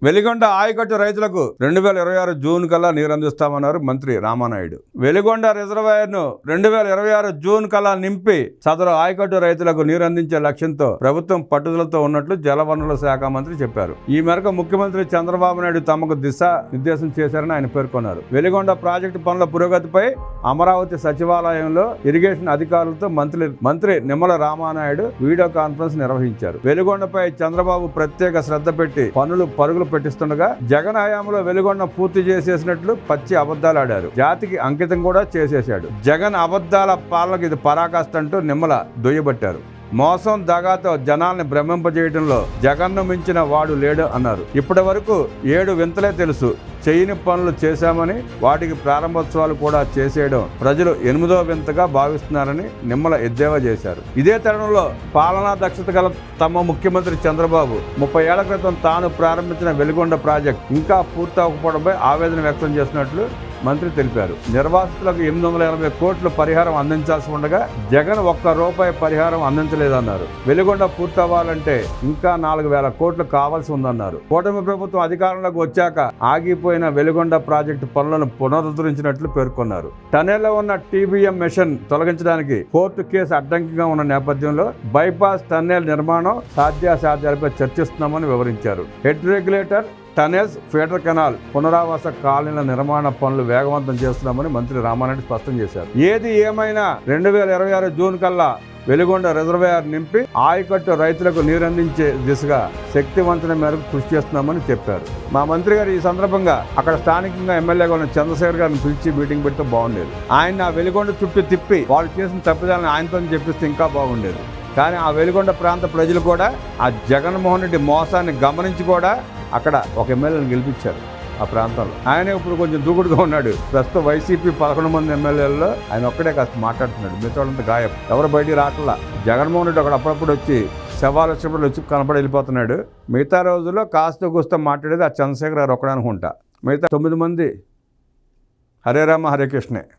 వెలిగొండ ఆయకట్టు రైతులకు 2026 జూన్ కల్లా నీరు అందిస్తామన్నారు మంత్రి రామానాయుడు. వెలిగొండ రిజర్వాయర్ను 2026 జూన్ కల్లా నింపి సదరు ఆయకట్టు రైతులకు నీరు అందించే లక్ష్యంతో ప్రభుత్వం పట్టుదలతో ఉన్నట్లు జలవనరుల శాఖ మంత్రి చెప్పారు. ఈ మేరకు ముఖ్యమంత్రి చంద్రబాబు నాయుడు తమకు దిశానిర్దేశం చేశారని ఆయన పేర్కొన్నారు. వెలిగొండ ప్రాజెక్టు పనుల పురోగతిపై అమరావతి సచివాలయంలో ఇరిగేషన్ అధికారులతో మంత్రి నిమ్మల రామానాయుడు వీడియో కాన్ఫరెన్స్ నిర్వహించారు. వెలిగొండపై చంద్రబాబు ప్రత్యేక శ్రద్ధ పెట్టి పరుగులు పెట్టిస్తుండగా జగన్ హయాంలో వెలిగొండ పూర్తి చేసేసినట్లు పచ్చి అబద్ధాలు ఆడారు. జాతికి అంకితం కూడా చేసేశాడు. జగన్ అబద్ధాల పాలనకు ఇది పరాకాష్ట అంటూ నిమ్మల దుయ్యబట్టారు. మోసం దగాతో జనాల్ని భ్రమింపజేయడంలో జగన్ను మించిన వాడు లేడు అన్నారు. ఇప్పటి వరకు 7 వింతలే తెలుసు. చేయని పనులు చేశామని వాటికి ప్రారంభోత్సవాలు కూడా చేసేయడం ప్రజలు 8వ వింతగా భావిస్తున్నారని నిమ్మల ఎద్దేవా చేశారు. ఇదే తరుణంలో పాలనా దక్షత గల తమ ముఖ్యమంత్రి చంద్రబాబు 30 ఏళ్ల క్రితం తాను ప్రారంభించిన వెలిగొండ ప్రాజెక్ట్ ఇంకా పూర్తి అవ్వకపోవడంపై ఆవేదన వ్యక్తం చేసినట్లు మంత్రి తెలిపారు. నిర్వాసితులకు 880 కోట్ల పరిహారం అందించాల్సి ఉండగా జగన్ ₹1 పరిహారం అందించలేదన్నారు. వెలిగొండ పూర్తవ్వాలంటే ఇంకా 4,000 కోట్లు కావాల్సి ఉందన్నారు. కూటమి ప్రభుత్వం అధికారంలోకి వచ్చాక ఆగిపోయిన వెలిగొండ ప్రాజెక్టు పనులను పునరుద్ధరించినట్లు పేర్కొన్నారు. టనెల్లో ఉన్న TBM మిషన్ తొలగించడానికి కోర్టు కేసు అడ్డంకిగా ఉన్న నేపథ్యంలో బైపాస్ టన్నెల్ నిర్మాణం సాధ్యాసాధ్యాలపై చర్చిస్తున్నామని వివరించారు. Head regulator, tunnels, feeder canal, పునరావాస కాలనీల నిర్మాణ పనులు వేగవంతం చేస్తున్నామని మంత్రి రామానాయుడు స్పష్టం చేశారు. ఏది ఏమైనా 2026 జూన్ కల్లా వెలిగొండ రిజర్వాయర్ నింపి ఆయకట్టు రైతులకు నీరందించే దిశగా శక్తివంతమైన మేరకు కృషి చేస్తున్నామని చెప్పారు. మా మంత్రి గారు ఈ సందర్భంగా అక్కడ స్థానికంగా ఎమ్మెల్యేగా ఉన్న చంద్రశేఖర్ గారిని పిలిచి మీటింగ్ పెడితే బాగుండేది. ఆయన ఆ వెలిగొండ చుట్టూ తిప్పి వాళ్ళు చేసిన తప్పిదాలను ఆయనతో చెప్పిస్తే ఇంకా బాగుండేది. కానీ ఆ వెలిగొండ ప్రాంత ప్రజలు కూడా ఆ జగన్మోహన్ రెడ్డి మోసాన్ని గమనించి కూడా అక్కడ ఒక ఎమ్మెల్యేని గెలిపించారు. ఆ ప్రాంతంలో ఆయన ఇప్పుడు కొంచెం దూకుడుగా ఉన్నాడు. ప్రస్తుతం వైసీపీ 11 మంది ఎమ్మెల్యేలలో ఆయన ఒక్కడే కాస్త మాట్లాడుతున్నాడు. మిగతాడంతా గాయం, ఎవరు బయటికి రావట్లా. జగన్మోహన్ రెడ్డి అక్కడ అప్పుడప్పుడు వచ్చి శవాలు వచ్చినప్పుడు వచ్చి కనపడి వెళ్ళిపోతున్నాడు. మిగతా రోజుల్లో కాస్త కూస్తా మాట్లాడేది ఆ చంద్రశేఖర్ గారు ఒక్కడే అనుకుంటా. మిగతా 9 మంది హరే రామ హరే కృష్ణే.